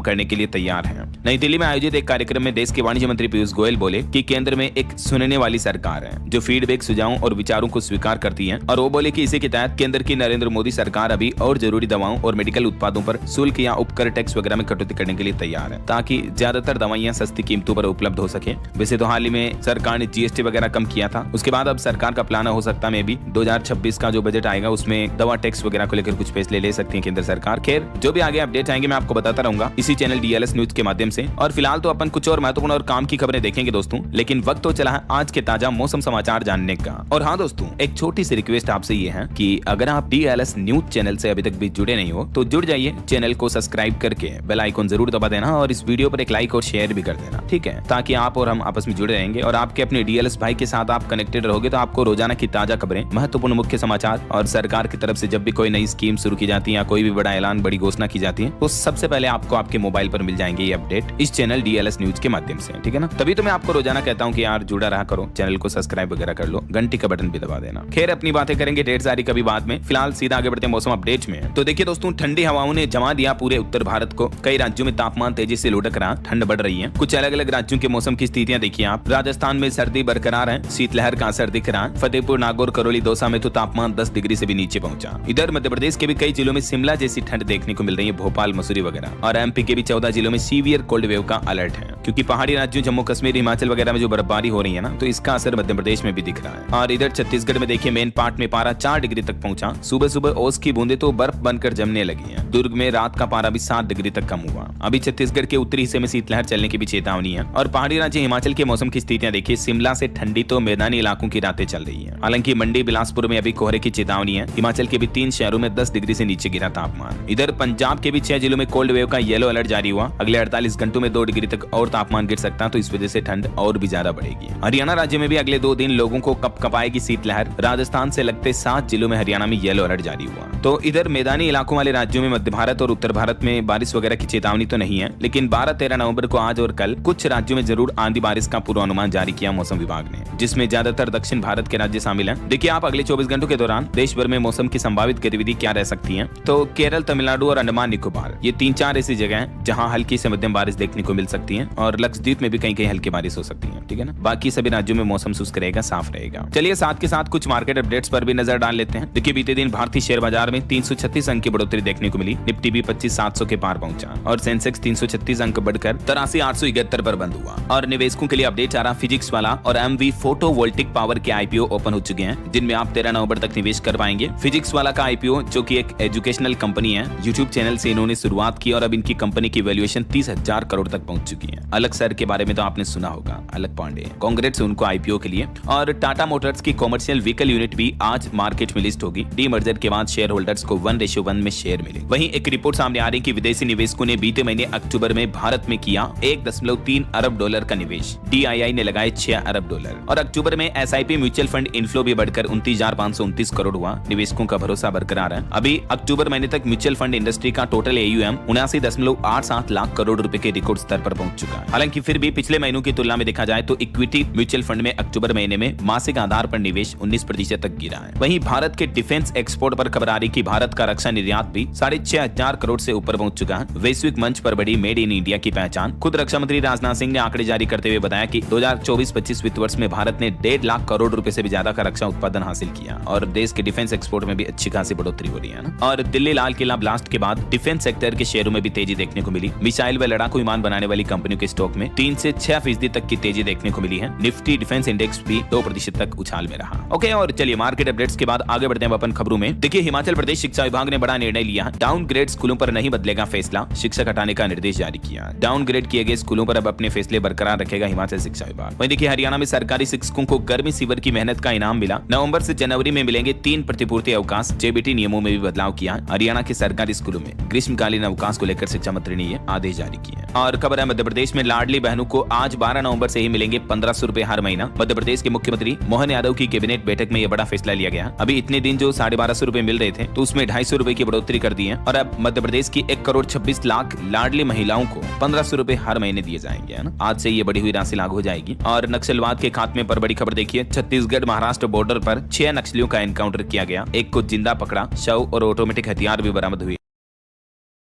करने के लिए तैयार हैं। नई दिल्ली में आयोजित एक कार्यक्रम में देश के वाणिज्य मंत्री पीयूष गोयल बोले कि केंद्र में एक सुनने वाली सरकार है, जो फीडबैक, सुझावों और विचारों को स्वीकार करती है। और वो बोले कि इसी के तहत केंद्र की नरेंद्र मोदी सरकार अभी और जरूरी दवाओं और मेडिकल उत्पादों पर शुल्क या उपकर टैक्स वगैरह में कटौती करने के लिए तैयार है, ताकि ज्यादातर दवाइयां सस्ती कीमतों पर उपलब्ध हो सके। वैसे तो हाल ही में सरकार ने GST वगैरह कम किया था। उसके बाद अब सरकार का प्लान हो सकता है, मे भी 2026 का जो बजट आएगा उसमें दवा टैक्स वगैरह को लेकर कुछ फैसले ले सकती है केंद्र सरकार। खैर, जो भी आगे अपडेट आएंगे मैं आपको बताता रहूंगा इसी चैनल DLS न्यूज के माध्यम से। और फिलहाल तो अपन कुछ और महत्वपूर्ण और काम की खबरें देखेंगे दोस्तों, लेकिन वक्त तो चला है आज के ताजा मौसम समाचार जानने का। और हाँ दोस्तों, एक छोटी सी रिक्वेस्ट आपसे ये है कि अगर आप DLS न्यूज चैनल से अभी तक भी जुड़े नहीं हो तो जुड़ जाइए। चैनल को सब्सक्राइब करके बेल आइकन जरूर दबा देना और इस वीडियो पर एक लाइक और शेयर भी कर देना, ठीक है, ताकि आप और हम आपस में जुड़े रहेंगे। और आपके अपने DLS भाई के साथ आप कनेक्टेड रहोगे तो आपको रोजाना की ताजा खबरें, महत्वपूर्ण मुख्य समाचार और सरकार की तरफ से जब भी कोई नई स्कीम शुरू की जाती है या कोई भी बड़ा ऐलान, बड़ी घोषणा की जाती है, तो सबसे पहले आपको आपके मोबाइल पर मिल जाएंगे ये अपडेट इस चैनल DLS न्यूज के माध्यम से, ठीक है ना। तभी तो मैं आपको रोजाना कहता हूँ कि यार जुड़ा रहा करो, चैनल को सब्सक्राइब वगैरह कर लो, घंटी का बटन भी दबा देना। खैर, अपनी बातें करेंगे ढेर सारी कभी बाद में। फिलहाल सीधा आगे बढ़ते हैं मौसम अपडेट में। तो देखिए दोस्तों, ठंडी हवाओं ने जमा दिया पूरे उत्तर भारत को। कई राज्यों में तापमान तेजी से लुढ़क रहा, ठंड बढ़ रही है। कुछ अलग अलग राज्यों के मौसम की स्थितियां देखिए आप। राजस्थान में सर्दी बरकरार है, शीतलहर का असर दिख रहा है। फतेहपुर, नागौर, करौली, दौसा में तो तापमान 10 डिग्री से भी नीचे पहुंचा। इधर मध्य प्रदेश के भी कई जिलों में शिमला जैसी ठंड देखने को मिल रही है, भोपाल, मसूरी वगैरह। और MP के भी 14 जिलों में सीवियर कोल्ड वेव का अलर्ट है, क्योंकि पहाड़ी राज्यों जम्मू कश्मीर, हिमाचल वगैरह में जो बर्फबारी हो रही है ना, तो इसका असर मध्य प्रदेश में भी दिख रहा है। और इधर छत्तीसगढ़ में देखिए, मेन पार्ट में पारा 4 डिग्री तक पहुंचा। सुबह सुबह ओस की बूंदे तो बर्फ बनकर जमने लगी है। दुर्ग में रात का पारा भी 7 डिग्री तक कम हुआ। अभी छत्तीसगढ़ के उत्तरी हिस्से में शीतलहर चलने की भी चेतावनी है। और पहाड़ी राज्य हिमाचल के मौसम की स्थितियां देखिए, शिमला से ठंडी तो मैदानी इलाकों की रातें चल रही है। हालांकि मंडी, बिलासपुर में अभी कोहरे की चेतावनी है। हिमाचल के भी 3 शहरों में 10 डिग्री से नीचे गिरा तापमान। इधर पंजाब के भी 6 जिलों में कोल्ड वेव का येलो अलर्ट जारी हुआ। अगले 48 घंटों में 2 डिग्री तक और तापमान गिर सकता है, तो इस वजह से ठंड और भी ज्यादा बढ़ेगी। हरियाणा राज्य में भी अगले 2 दिन लोगों को कपकपाएगी शीतलहर। राजस्थान से लगते 7 जिलों में हरियाणा में येलो अलर्ट जारी हुआ। तो इधर मैदानी इलाकों वाले राज्यों में मध्य भारत और उत्तर भारत में बारिश वगैरह की चेतावनी तो नहीं है, लेकिन 12-13 नवंबर को आज और कल कुछ राज्यों में जरूर आंधी बारिश का पूर्वानुमान जारी किया मौसम विभाग ने, जिसमें ज्यादातर दक्षिण भारत के राज्य शामिल हैं। देखिए आप अगले 24 घंटों के दौरान देश भर में मौसम की संभावित गतिविधि क्या रह सकती है। तो केरल, तमिलनाडु और अंडमान निकोबार, ये 3-4 ऐसी जगह हैं जहां हल्की से मध्यम बारिश देखने को मिल सकती है। और लक्षद्वीप में भी कहीं कहीं हल्की बारिश हो सकती है, ठीक है ना। बाकी सभी राज्यों में मौसम शुष्क रहेगा, साफ रहेगा। चलिए साथ के साथ कुछ मार्केट अपडेट्स पर भी नजर डाल लेते हैं। देखिए बीते दिन भारतीय शेयर बाजार में 336 अंक की बढ़ोतरी देखने को मिली। निफ्टी भी 25,700 के पार पहुंचा और सेंसेक्स 336 अंक बढ़कर 83,871 पर बंद हुआ। और निवेशकों के लिए अपडेट आ रहा, फिजिक्स वाला और MV फोटोवोल्टिक पावर के IPO ओपन हो चुके हैं, जिनमें आप 13 नवंबर तक निवेश कर पाएंगे। फिजिक्स वाला का IPO, जो कि एक एजुकेशनल कंपनी है, यूट्यूब चैनल से इन्होंने शुरुआत की और अब इनकी कंपनी की वैल्यूएशन 30,000 करोड़ तक पहुंच चुकी है। अलग सर के बारे में तो आपने सुना होगा, अलग पांडे, कांग्रेस उनको IPO के लिए। और टाटा मोटर्स की कॉमर्शियल व्हीकल यूनिट भी आज मार्केट में लिस्ट होगी। डीमर्जर के बाद शेयर होल्डर्स को 1:1 में शेयर मिले। वहीं एक रिपोर्ट सामने आ रही कि विदेशी निवेशकों ने बीते महीने अक्टूबर में भारत में किया $1.3 अरब का निवेश। DII ने लगाए $6 अरब। और अक्टूबर में SIP म्यूचुअल फंड इनफ्लो भी बढ़कर 29,529 करोड़ हुआ। निवेशकों का भरोसा बरकरार है। अभी अक्टूबर महीने तक म्यूचुअल फंड इंडस्ट्री का टोटल AUM 79.87 लाख करोड़ रुपए के रिकॉर्ड स्तर पर पहुंच चुका है। हालांकि फिर भी पिछले महीनों की तुलना में देखा जाए तो इक्विटी म्यूचुअल फंड में अक्टूबर महीने में मासिक आधार पर निवेश 19% तक गिरा है। वहीं भारत के डिफेंस एक्सपोर्ट पर खबर आ रही कि भारत का रक्षा निर्यात भी 6,500 करोड़ से ऊपर पहुंच चुका है। वैश्विक मंच पर बढ़ी मेड इन इंडिया की पहचान। खुद रक्षा मंत्री राजनाथ सिंह ने आंकड़े जारी करते हुए बताया कि 2024-25 वित्त वर्ष में भारत ने 1.5 लाख करोड़ रुपए से भी ज्यादा का रक्षा उत्पादन हासिल किया और देश के डिफेंस एक्सपोर्ट में भी अच्छी खासी बढ़ोतरी हो रही है ना। और दिल्ली लाल किला ब्लास्ट के बाद डिफेंस सेक्टर के शेयरों में भी तेजी देखने को मिली। मिसाइल व लड़ाकू विमान बनाने वाली कंपनियों के स्टॉक में 3 से 6% तक की तेजी देखने को मिली है। निफ्टी डिफेंस इंडेक्स भी 2% तक उछाल में रहा। ओके। ओके, और चलिए मार्केट अपडेट्स के बाद आगे बढ़ते हैं अपन खबरों में। देखिए हिमाचल प्रदेश शिक्षा विभाग ने बड़ा निर्णय लिया। डाउनग्रेड स्कूलों पर नहीं बदलेगा फैसला, शिक्षक हटाने का निर्देश जारी किया। डाउनग्रेड किए गए स्कूलों पर अब अपने फैसले बरकरार रखेगा हिमाचल शिक्षा विभाग। वहीं देखिए हरियाणा में सरकारी शिक्षकों को गर्मी सीवर की मेहनत का इनाम मिला। नवंबर से जनवरी में मिलेंगे 3 प्रतिपूर्ति अवकाश। जेबीटी नियमों में भी बदलाव किया। हरियाणा के सरकारी स्कूलों में ग्रीष्मकालीन अवकाश को लेकर शिक्षा मंत्री ने आदेश जारी किए। और खबर है मध्य प्रदेश में लाडली बहनों को आज 12 नवंबर से ही मिलेंगे 1500 रुपए हर महीना। मध्य प्रदेश के मुख्यमंत्री मोहन यादव की कैबिनेट बैठक में यह बड़ा फैसला लिया गया। अभी इतने दिन जो 1250 रुपए मिल रहे थे तो उसमें 250 रुपए की बढ़ोतरी कर दी है और अब मध्य प्रदेश की 1 करोड़ 26 लाख लाडली महिलाओं को 1500 रुपए हर महीने दिए जाएंगे, है ना। आज से ये बढ़ी हुई राशि लागू हो जाएगी। और नक्सलवाद के खात्मे पर बड़ी खबर देखिए। छत्तीसगढ़ महाराष्ट्र बॉर्डर पर 6 नक्सलियों का एनकाउंटर किया गया। एक को जिंदा पकड़ा, शव और ऑटोमेटिक हथियार भी बरामद हुए।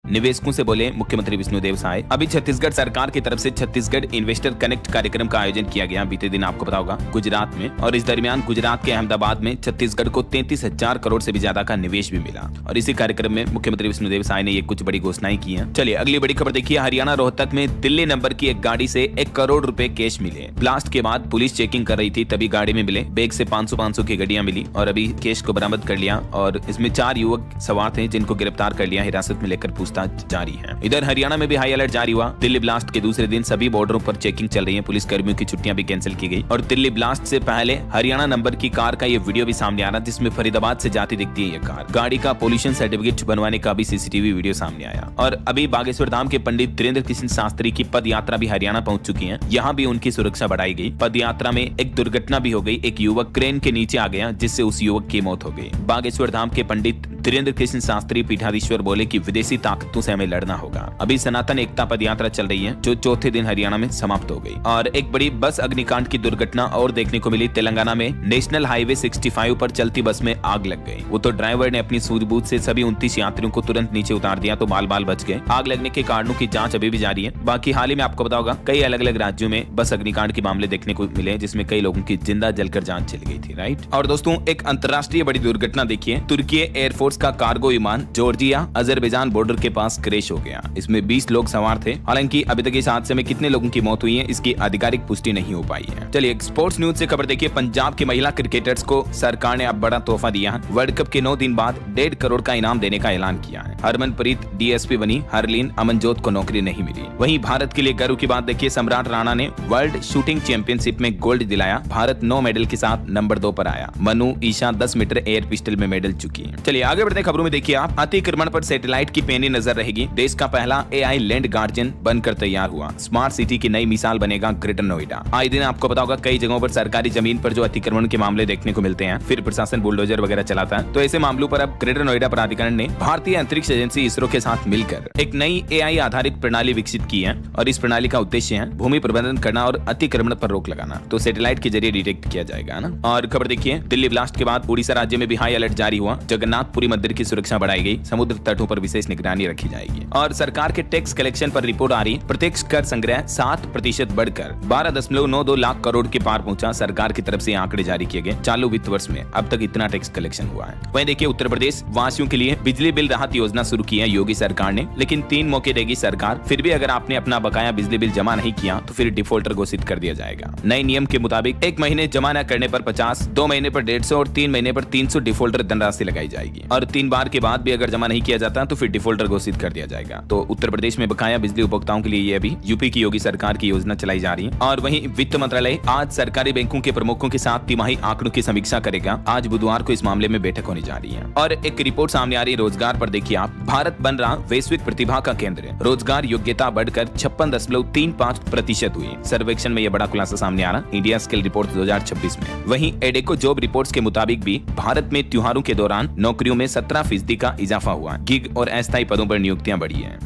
निवेशकों से बोले मुख्यमंत्री विष्णुदेव साय। अभी छत्तीसगढ़ सरकार की तरफ से छत्तीसगढ़ इन्वेस्टर कनेक्ट कार्यक्रम का आयोजन किया गया बीते दिन, आपको पता होगा, गुजरात में। और इस दरमियान गुजरात के अहमदाबाद में छत्तीसगढ़ को 33,000 करोड़ से भी ज्यादा का निवेश भी मिला। और इसी कार्यक्रम में मुख्यमंत्री विष्णुदेव साय ने ये कुछ बड़ी घोषणाएं की हैं। चलिए अगली बड़ी खबर देखिए। हरियाणा रोहतक में दिल्ली नंबर की एक गाड़ी से 1 करोड़ रुपए कैश मिले। ब्लास्ट के बाद पुलिस चेकिंग कर रही थी, तभी गाड़ी में मिले। बैग से 500 की गड्डियां मिली और अभी कैश को बरामद कर लिया। और इसमें 4 युवक सवार थे जिनको गिरफ्तार कर लिया। हिरासत में लेकर पूछताछ जारी है। इधर हरियाणा में भी हाई अलर्ट जारी हुआ। दिल्ली ब्लास्ट के दूसरे दिन सभी बॉर्डरों पर चेकिंग चल रही है। पुलिस कर्मियों की छुट्टियां भी कैंसिल की गई। और दिल्ली ब्लास्ट से पहले हरियाणा नंबर की कार का ये वीडियो भी सामने आ रहा, जिसमें फरीदाबाद से जाती दिखती है ये कार। गाड़ी का पोल्यूशन सर्टिफिकेट बनवाने का भी सीसीटीवी वीडियो सामने आया। और अभी बागेश्वर धाम के पंडित धीरेन्द्र कृष्ण शास्त्री की पद यात्रा भी हरियाणा पहुंच चुकी है। यहाँ भी उनकी सुरक्षा बढ़ाई गई। पद यात्रा में एक दुर्घटना भी हो गई। एक युवक क्रेन के नीचे आ गया, जिससे उस युवक की मौत हो गई। बागेश्वर धाम के पंडित धीरेन्द्र कृष्ण शास्त्री पीठाधीश्वर बोले कि विदेशी ताकतों से हमें लड़ना होगा। अभी सनातन एकता पद यात्रा चल रही है, जो चौथे दिन हरियाणा में समाप्त हो गई। और एक बड़ी बस अग्निकांड की दुर्घटना और देखने को मिली। तेलंगाना में नेशनल हाईवे 65 पर चलती बस में आग लग गई। वो तो ड्राइवर ने अपनी सूझबूझ से सभी 29 यात्रियों को तुरंत नीचे उतार दिया, तो बाल बाल बच गए। आग लगने के कारणों की जांच अभी भी जारी है। बाकी हाल ही में आपको पता होगा कई अलग अलग राज्यों में बस अग्निकांड के मामले देखने को मिले, जिसमें कई लोगों की जिंदा जलकर जान चली गई थी, राइट। और दोस्तों एक अंतर्राष्ट्रीय बड़ी दुर्घटना देखिए। तुर्की एयरफोर्स का कार्गो विमान जॉर्जिया अजरबैजान बॉर्डर के पास क्रैश हो गया। इसमें 20 लोग सवार थे। हालांकि अभी तक इस हादसे में कितने लोगों की मौत हुई है इसकी आधिकारिक पुष्टि नहीं हो पाई है। चलिए स्पोर्ट्स न्यूज से खबर देखिए। पंजाब की महिला क्रिकेटर्स को सरकार ने अब बड़ा तोहफा दिया है। वर्ल्ड कप के 9 दिन बाद 1.5 करोड़ का इनाम देने का ऐलान किया है। हरमनप्रीत डीएसपी बनी, हरलीन अमनजोत को नौकरी नहीं मिली। वहीं भारत के लिए गर्व की बात देखिए। सम्राट राणा ने वर्ल्ड शूटिंग चैंपियनशिप में गोल्ड दिलाया। भारत 9 मेडल के साथ नंबर 2 पर आया। Manu Esha 10 meter air pistol में मेडल चुकी है। चलिए आगे बढ़ते खबरों में देखिए आप। अतिक्रमण पर सैटेलाइट की पैनी नजर रहेगी। देश का पहला एआई लैंड गार्जियन बनकर तैयार हुआ। स्मार्ट सिटी की नई मिसाल बनेगा ग्रेटर नोएडा। आए दिन आपको पता होगा कई जगहों पर सरकारी जमीन पर जो अतिक्रमण के मामले देखने को मिलते हैं, फिर प्रशासन बुलडोजर वगैरह चलाता है। तो ऐसे मामलों पर अब ग्रेटर नोएडा प्राधिकरण ने भारतीय अंतरिक्ष एजेंसी इसरो के साथ मिलकर एक नई एआई आधारित प्रणाली विकसित की है। और इस प्रणाली का उद्देश्य है भूमि प्रबंधन करना और अतिक्रमण पर रोक लगाना। तो सैटेलाइट के जरिए डिटेक्ट किया जाएगा ना। और खबर देखिए। दिल्ली ब्लास्ट के बाद उड़ीसा राज्य में भी हाई अलर्ट जारी हुआ। जगन्नाथपुरी मंदिर की सुरक्षा बढ़ाई गई। समुद्र तटों पर विशेष निगरानी रखी जाएगी। और सरकार के टैक्स कलेक्शन पर रिपोर्ट आ रही। प्रत्यक्ष कर संग्रह 7% बढ़कर 12.92 लाख करोड़ के पार पहुंचा। सरकार की तरफ से आंकड़े जारी किए गए। चालू वित्त वर्ष में अब तक इतना टैक्स कलेक्शन हुआ है। वहीं देखिए उत्तर प्रदेश वासियों के लिए बिजली बिल राहत योजना शुरू की है योगी सरकार ने। लेकिन 3 मौके देगी सरकार। फिर भी अगर आपने अपना बकाया बिजली बिल जमा नहीं किया तो फिर डिफॉल्टर घोषित कर दिया जाएगा। नए नियम के मुताबिक 1 महीने जमा न करने पर 50, 2 महीने पर 150 और 3 महीने पर 300 डिफॉल्टर धनराशि लगाई जाएगी। और 3 बार के बाद भी अगर जमा नहीं किया जाता तो फिर डिफॉल्टर घोषित कर दिया जाएगा। तो उत्तर प्रदेश में बकाया बिजली उपभोक्ताओं के लिए ये अभी यूपी की योगी सरकार की योजना चलाई जा रही है। और वहीं वित्त मंत्रालय आज सरकारी बैंकों के प्रमुखों के साथ तिमाही आंकड़ों की समीक्षा करेगा। आज बुधवार को इस मामले में बैठक होने जा रही है। और एक रिपोर्ट सामने आ रही है रोजगार पर देखिए आप। भारत बन रहा वैश्विक प्रतिभा का केंद्र। रोजगार योग्यता बढ़कर 56.35% हुई। सर्वेक्षण में यह बड़ा खुलासा सामने आ रहा इंडिया स्किल रिपोर्ट 2026 में। वहीं एडेको जॉब रिपोर्ट्स के मुताबिक भी भारत में त्योहारों के दौरान नौकरियों में 17% का इजाफा हुआ। गिग और अस्थायी पदों पर नियुक्तियां बढ़ी है।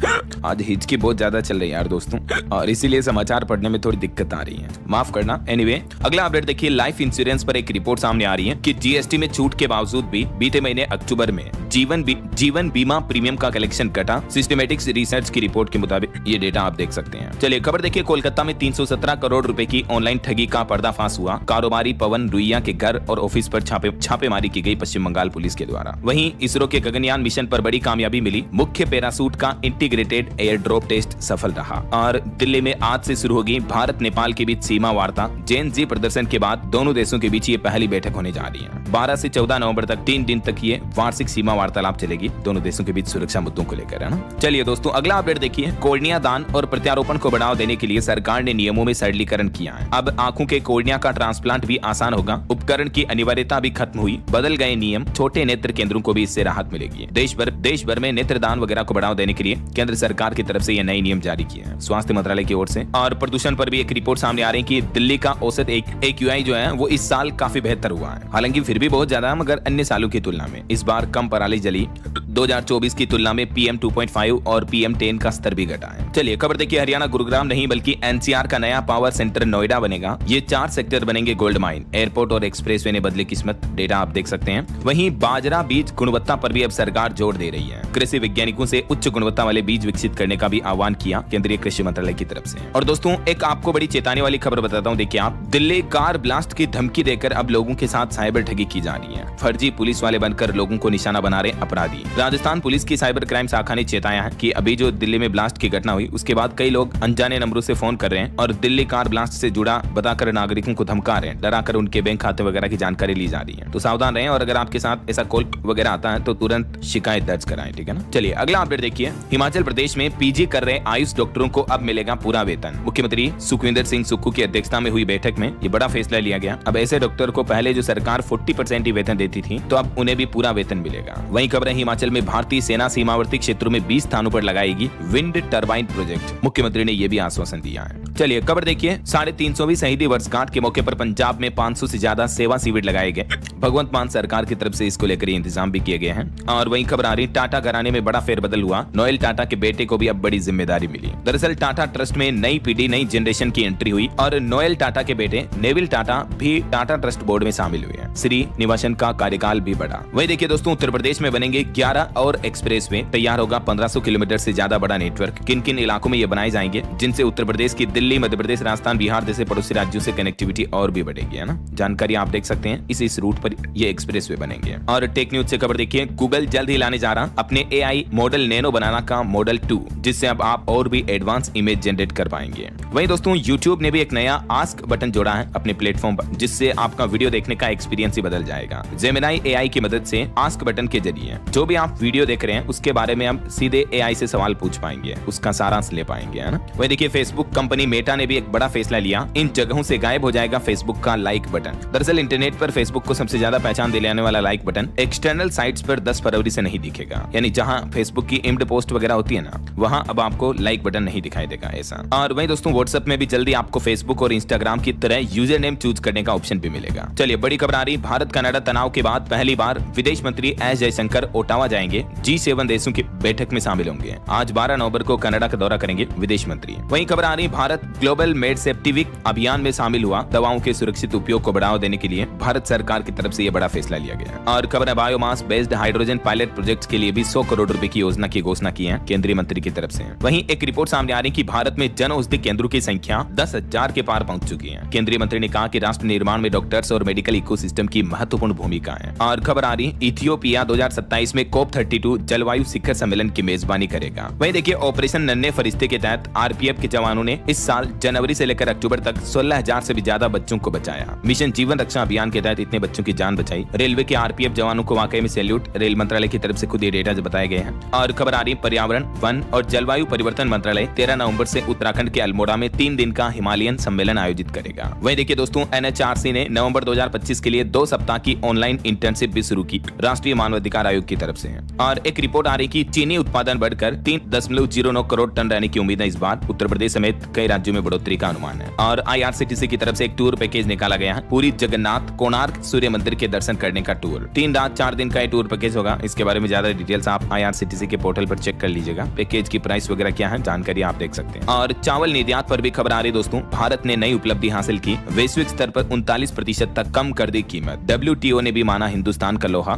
आज हिचकी बहुत ज्यादा चल रही है यार दोस्तों, और इसीलिए समाचार पढ़ने में थोड़ी दिक्कत आ रही है, माफ करना। एनीवे अगला अपडेट देखिए। लाइफ इंश्योरेंस पर एक रिपोर्ट सामने आ रही है कि जीएसटी में छूट के बावजूद भी बीते महीने अक्टूबर में जीवन बीमा प्रीमियम का कलेक्शन घटा। सिस्टमैटिक्स रिसर्च की रिपोर्ट के मुताबिक ये डेटा आप देख सकते हैं। चलिए खबर देखिए। कोलकाता में 317 करोड़ रुपए की ऑनलाइन ठगी का पर्दाफाश हुआ। कारोबारी पवन रुइया के घर और ऑफिस पर छापेमारी की गई पश्चिम बंगाल पुलिस के द्वारा। वहीं इसरो के गगनयान मिशन पर बड़ी कामयाबी मिली। मुख्य पैरासूट का इंटीग्रेटेड एयर ड्रॉप टेस्ट सफल रहा। और दिल्ली में आज से शुरू होगी भारत नेपाल के बीच सीमा वार्ता। जेन जी प्रदर्शन के बाद दोनों देशों के बीच ये पहली बैठक होने जा रही है। 12 से 14 नवंबर तक 3 दिन तक ये वार्षिक सीमा वार्तालाप चलेगी दोनों देशों के बीच सुरक्षा मुद्दों को लेकर, है ना। चलिए दोस्तों, अगला अपडेट देखिए। कोर्निया दान और प्रत्यारोपण को बढ़ावा देने के लिए सरकार ने नियमों में सरलीकरण किया है। अब आंखों के कोर्निया का ट्रांसप्लांट भी आसान होगा। उपकरण की अनिवार्यता भी खत्म हुई। बदल गए नियम। छोटे नेत्र केंद्रों को भी इससे राहत मिलेगी। देश भर में नेत्रदान वगैरह को बढ़ावा देने के लिए केंद्र सरकार की तरफ से ये नए नियम जारी किए हैं स्वास्थ्य मंत्रालय की ओर से। और प्रदूषण पर भी एक रिपोर्ट सामने आ रही है कि दिल्ली का औसत AQI जो है वो इस साल काफी बेहतर हुआ है। हालांकि फिर भी बहुत ज्यादा, मगर अन्य सालों की तुलना में इस बार कम पराली जली। 2024 की तुलना में PM 2.5 और PM 10 का स्तर भी घटा है। चलिए खबर देखिए। हरियाणा गुरुग्राम नहीं बल्कि NCR का नया पावर सेंटर नोएडा बनेगा। ये 4 सेक्टर बनेंगे गोल्ड माइन। एयरपोर्ट और एक्सप्रेसवे ने बदली किस्मत। डेटा आप देख सकते हैं। वहीं बाजरा बीज गुणवत्ता पर भी अब सरकार जोर दे रही है। कृषि वैज्ञानिकों से उच्च गुणवत्ता वाले बीज विकसित करने का भी आह्वान किया केंद्रीय कृषि मंत्रालय की तरफ से। और दोस्तों, एक आपको बड़ी चेतावनी वाली खबर बताता हूँ। देखिए आप, दिल्ली कार ब्लास्ट की धमकी देकर अब लोगों के साथ साइबर ठगी की जा रही है। फर्जी पुलिस वाले बनकर लोगों को निशाना बना रहे अपराधी। राजस्थान पुलिस की साइबर क्राइम शाखा ने चेताया है कि अभी जो दिल्ली में ब्लास्ट की घटना हुई उसके बाद कई लोग अनजाने नंबरों से फोन कर रहे हैं और दिल्ली कार ब्लास्ट से जुड़ा बताकर नागरिकों को धमका रहे हैं, डराकर उनके बैंक खाते वगैरह की जानकारी ली जा रही है। तो सावधान रहें और अगर आपके साथ ऐसा कॉल वगैरह आता है तो तुरंत शिकायत दर्ज कराएं, ठीक है ना। चलिए अगला अपडेट देखिए। हिमाचल प्रदेश में PG कर रहे आयुष डॉक्टरों को अब मिलेगा पूरा वेतन। मुख्यमंत्री सुखविंदर सिंह सुक्खू की अध्यक्षता में हुई बैठक में ये बड़ा फैसला लिया गया। अब ऐसे डॉक्टर को पहले जो सरकार 40% ही वेतन देती थी, तो अब उन्हें भी पूरा वेतन मिलेगा। वहीं खबर है हिमाचल में भारतीय सेना सीमावर्ती क्षेत्रों में 20 स्थानों पर लगाएगी विंड टरबाइन प्रोजेक्ट। मुख्यमंत्री ने यह भी आश्वासन दिया है। चलिए खबर देखिए। 350वीं शहीदी वर्षगांठ के मौके पर पंजाब में 500 से ज्यादा सेवा शिविर लगाए गए। भगवंत मान सरकार की तरफ से इसको लेकर इंतजाम भी किए गए हैं। और वहीं खबर आ रही, टाटा घराने में बड़ा फेरबदल हुआ। नोएल टाटा के बेटे को भी अब बड़ी जिम्मेदारी मिली। दरअसल टाटा ट्रस्ट में नई पीढ़ी, नई जनरेशन की एंट्री हुई और नोएल टाटा के बेटे नेविल टाटा भी टाटा ट्रस्ट बोर्ड में शामिल हुए हैं। श्री निवासन का कार्यकाल भी बढ़ा। वही देखिए दोस्तों, उत्तर प्रदेश में बनेंगे 11 और एक्सप्रेसवे। तैयार होगा 1500 किलोमीटर से ज्यादा बड़ा नेटवर्क। किन किन इलाकों में ये बनाए जाएंगे, जिनसे उत्तर प्रदेश की दिल्ली, मध्य प्रदेश, राजस्थान, बिहार जैसे पड़ोसी राज्यों से कनेक्टिविटी और भी बढ़ेगी, है ना। जानकारी आप देख सकते हैं। इस रूट पर ये एक्सप्रेसवे बनेंगे। और टेक न्यूज से खबर देखिए। गूगल जल्द ही लाने जा रहा अपने AI मॉडल नैनो बनाना का मॉडल 2, जिससे अब आप और भी एडवांस इमेज जनरेट कर पाएंगे। वहीं दोस्तों, YouTube ने भी एक नया आस्क बटन जोड़ा है अपने प्लेटफॉर्म पर, जिससे आपका वीडियो देखने का एक्सपीरियंस ही बदल जाएगा। जेमिनी AI की मदद से आस्क बटन के जरिए जो भी आप वीडियो देख रहे हैं उसके बारे में आप सीधे AI से सवाल पूछ पाएंगे, उसका सारांश ले पाएंगे, है ना। वही देखिए, फेसबुक कंपनी मेटा ने भी एक बड़ा फैसला लिया। इन जगहों से गायब हो जाएगा फेसबुक का लाइक बटन। दरअसल इंटरनेट पर फेसबुक को सबसे ज्यादा पहचान दिलाने वाला लाइक बटन एक्सटर्नल साइट्स पर 10 फरवरी से नहीं दिखेगा। यानी जहां फेसबुक की इम्ड पोस्ट वगैरह होती है ना, वहां अब आपको लाइक बटन नहीं दिखाई देगा ऐसा। और वहीं दोस्तों, व्हाट्सएप में भी जल्दी आपको फेसबुक और इंस्टाग्राम की तरह यूजर नेम चूज करने का ऑप्शन भी मिलेगा। चलिए बड़ी खबर आ रही, भारत कनाडा तनाव के बाद पहली बार विदेश मंत्री एस जयशंकर ओटावा जाएंगे। G7 देशों की बैठक में शामिल होंगे। आज 12 नवंबर को कनाडा का दौरा करेंगे विदेश मंत्री। वहीं खबर आ रही, Bharat global med safety week अभियान में शामिल हुआ। दवाओं के सुरक्षित उपयोग को बढ़ावा देने के लिए भारत सरकार की तरफ से यह बड़ा फैसला लिया गया। और खबर है, biomass based hydrogen pilot project के लिए भी 100 करोड़ रुपए की योजना की घोषणा की है केंद्रीय मंत्री की तरफ से। वहीं एक रिपोर्ट सामने आ रही कि भारत में जन औषधि केंद्रों की संख्या 10,000 के पार पहुंच चुकी है। केंद्रीय मंत्री ने कहा कि राष्ट्र निर्माण में डॉक्टर्स और मेडिकल इकोसिस्टम की महत्वपूर्ण भूमिका है। और खबर आ रही, इथियोपिया 2027 में COP32 जलवायु शिखर सम्मेलन की मेजबानी करेगा। वहीं देखिए, ऑपरेशन नन्हे फरिश्ते के तहत RPF के जवानों ने इस साल जनवरी से लेकर अक्टूबर तक 16,000 से भी ज्यादा बच्चों को बचाया। मिशन जीवन रक्षा अभियान के तहत इतने बच्चों की जान बचाई। रेलवे के RPF जवानों को वाकई में सैल्यूट। रेल मंत्रालय की तरफ से खुद ये डेटा बताए गए हैं। और खबर आ रही, पर्यावरण, वन और जलवायु परिवर्तन मंत्रालय 13 नवंबर से उत्तराखंड के अल्मोड़ा में 3 दिन का हिमालयन सम्मेलन आयोजित करेगा। वहीं देखिए दोस्तों, NHRC ने नवंबर 2025 के लिए 2 सप्ताह की ऑनलाइन इंटर्नशिप भी शुरू की राष्ट्रीय मानवाधिकार आयोग की तरफ से। और एक रिपोर्ट आ रही कि चीनी उत्पादन बढ़कर 3.09 करोड़ टन रहने की उम्मीद है इस बार। उत्तर प्रदेश समेत कई राज्यों में बढ़ोतरी का अनुमान है। और IRCTC की तरफ से एक टूर पैकेज निकाला गया है। पूरी जगन्नाथ कोणार्क सूर्य मंदिर के दर्शन करने का टूर। 3 रात 4 दिन का ये टूर पैकेज होगा। इसके बारे में ज्यादा डिटेल्स आप IRCTC के पोर्टल पर चेक कर लीजिएगा। पैकेज की प्राइस वगैरह क्या है, जानकारी आप देख सकते हैं। और चावल निर्यात पर भी खबर आ रही दोस्तों, भारत ने नई उपलब्धि हासिल की। वैश्विक स्तर पर 39% तक कम कर दी कीमत। WTO ने भी माना हिंदुस्तान का लोहा।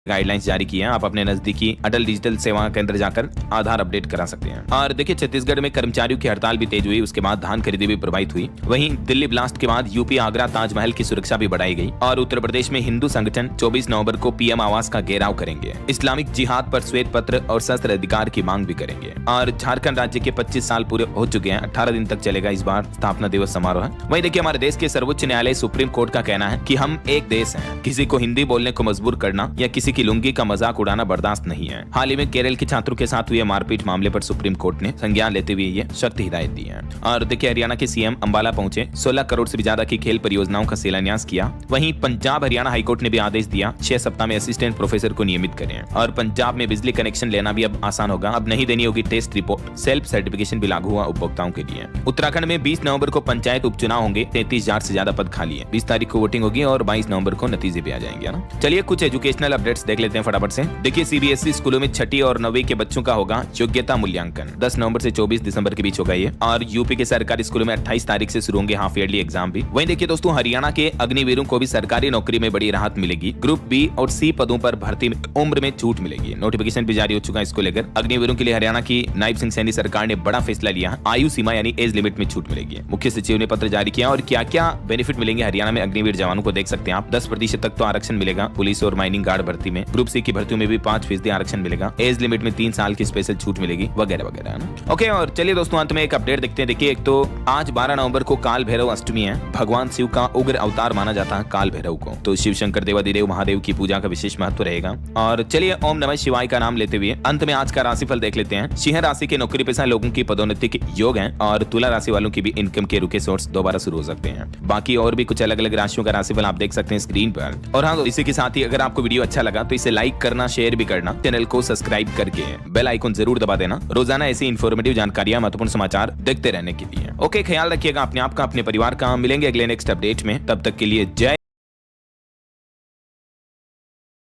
गाइडलाइंस जारी की है। आप अपने नजदीकी अटल डिजिटल सेवा केंद्र जाकर आधार अपडेट करा सकते हैं। और देखिए छत्तीसगढ़ में कर्मचारियों की हड़ताल भी तेज हुई, उसके बाद धान खरीदी भी प्रभावित हुई। वहीं दिल्ली ब्लास्ट के बाद यूपी आगरा ताजमहल की सुरक्षा भी बढ़ाई गई। और उत्तर प्रदेश में हिंदू संगठन 24 नवंबर को पीएम आवास का घेराव करेंगे। इस्लामिक जिहाद पर श्वेत पत्र और शस्त्र अधिकार की मांग भी करेंगे। और झारखंड राज्य के 25 साल पूरे हो चुके हैं, 18 दिन तक चलेगा इस बार स्थापना दिवस समारोह है। वहीं देखिए हमारे देश के सर्वोच्च न्यायालय सुप्रीम कोर्ट का कहना है कि हम एक देश हैं, किसी को हिंदी बोलने को मजबूर करना या किसी की लुंगी का मजाक उड़ाना बर्दाश्त नहीं है। हाल ही में केरल के छात्रों के साथ हुए मारपीट मामले पर सुप्रीम कोर्ट ने संज्ञान लेते हुए ये सख्त हिदायत दी है। और देखिए हरियाणा के सीएम अंबाला पहुंचे, 16 करोड़ से भी ज्यादा की खेल परियोजनाओं का शिलान्यास किया। वहीं पंजाब हरियाणा हाईकोर्ट ने भी आदेश दिया 6 सप्ताह में असिस्टेंट प्रोफेसर को नियमित करें। और पंजाब में बिजली कनेक्शन लेना भी अब आसान होगा, अब नहीं देनी होगी टेस्ट रिपोर्ट। सेल्फ सर्टिफिकेशन भी लागू हुआ उपभोक्ताओं के लिए। उत्तराखंड में 20 नवंबर को पंचायत उपचुनाव होंगे, 33,000 से ज्यादा पद खाली है। 20 तारीख को वोटिंग होगी और 22 नवंबर को नतीजे भी आ जाएंगे ना। चलिए कुछ एजुकेशनल अपडेट्स देख लेते हैं फटाफट से। देखिए सीबीएसई स्कूलों में 6ठी और 9वीं के बच्चों का होगा योग्यता मूल्यांकन। 10 नवंबर से 24 दिसंबर के बीच होगा ये। और यूपी के सरकारी स्कूलों में 28 तारीख से शुरू होंगे हाफ ईयरली एग्जाम भी। वहीं देखिए दोस्तों हरियाणा के अग्निवीरों को भी सरकारी नौकरी में बड़ी राहत मिलेगी। ग्रुप बी और सी पदों पर भर्ती में उम्र में छूट मिलेगी। नोटिफिकेशन भी जारी हो चुका है इसको लेकर। अग्निवीरों के लिए हरियाणा की नायब सिंह सैनी सरकार ने बड़ा फैसला लिया। आयु सीमा यानी एज लिमिट में छूट मिलेगी। मुख्य सचिव ने पत्र जारी किया और क्या क्या बेनिफिट मिलेंगे हरियाणा में अग्निवीर जवानों को देख सकते हैं आप। 10% तक तो आरक्षण मिलेगा पुलिस और माइनिंग गार्ड भर्ती में। ग्रुप सी की भर्तियों में भी 5% आरक्षण मिलेगा। एज लिमिट में 3 साल की स्पेशल छूट मिलेगी वगैरह वगैरह है ना। ओके और चलिए दोस्तों अंत में एक अपडेट देखते हैं। देखिए एक तो आज 12 नवंबर को काल भैरव अष्टमी है। भगवान शिव का उग्र अवतार माना जाता है काल भैरव को, तो शिव शंकर देवादिदेव महादेव की पूजा का विशेष महत्व रहेगा। और चलिए ओम नमः शिवाय का नाम लेते हुए अंत में आज का राशिफल देख लेते हैं। सिंह राशि के नौकरी पेशा लोगों की पदोन्नति के योग हैं और तुला राशि वालों की भी इनकम के रुके सोर्स दोबारा शुरू हो सकते हैं। बाकी और भी कुछ अलग अलग राशियों का राशिफल आप देख सकते हैं स्क्रीन पर। और हाँ इसी के साथ ही अगर आपको वीडियो अच्छा लगा तो इसे लाइक करना, शेयर भी करना, चैनल को सब्सक्राइब करके बेल आइकन जरूर दबा देना रोजाना ऐसी इन्फॉर्मेटिव जानकारियां, महत्वपूर्ण समाचार देखते रहने के लिए। ओके ख्याल रखिएगा अपने आप का, अपने परिवार का। मिलेंगे अगले नेक्स्ट अपडेट में, तब तक के लिए जय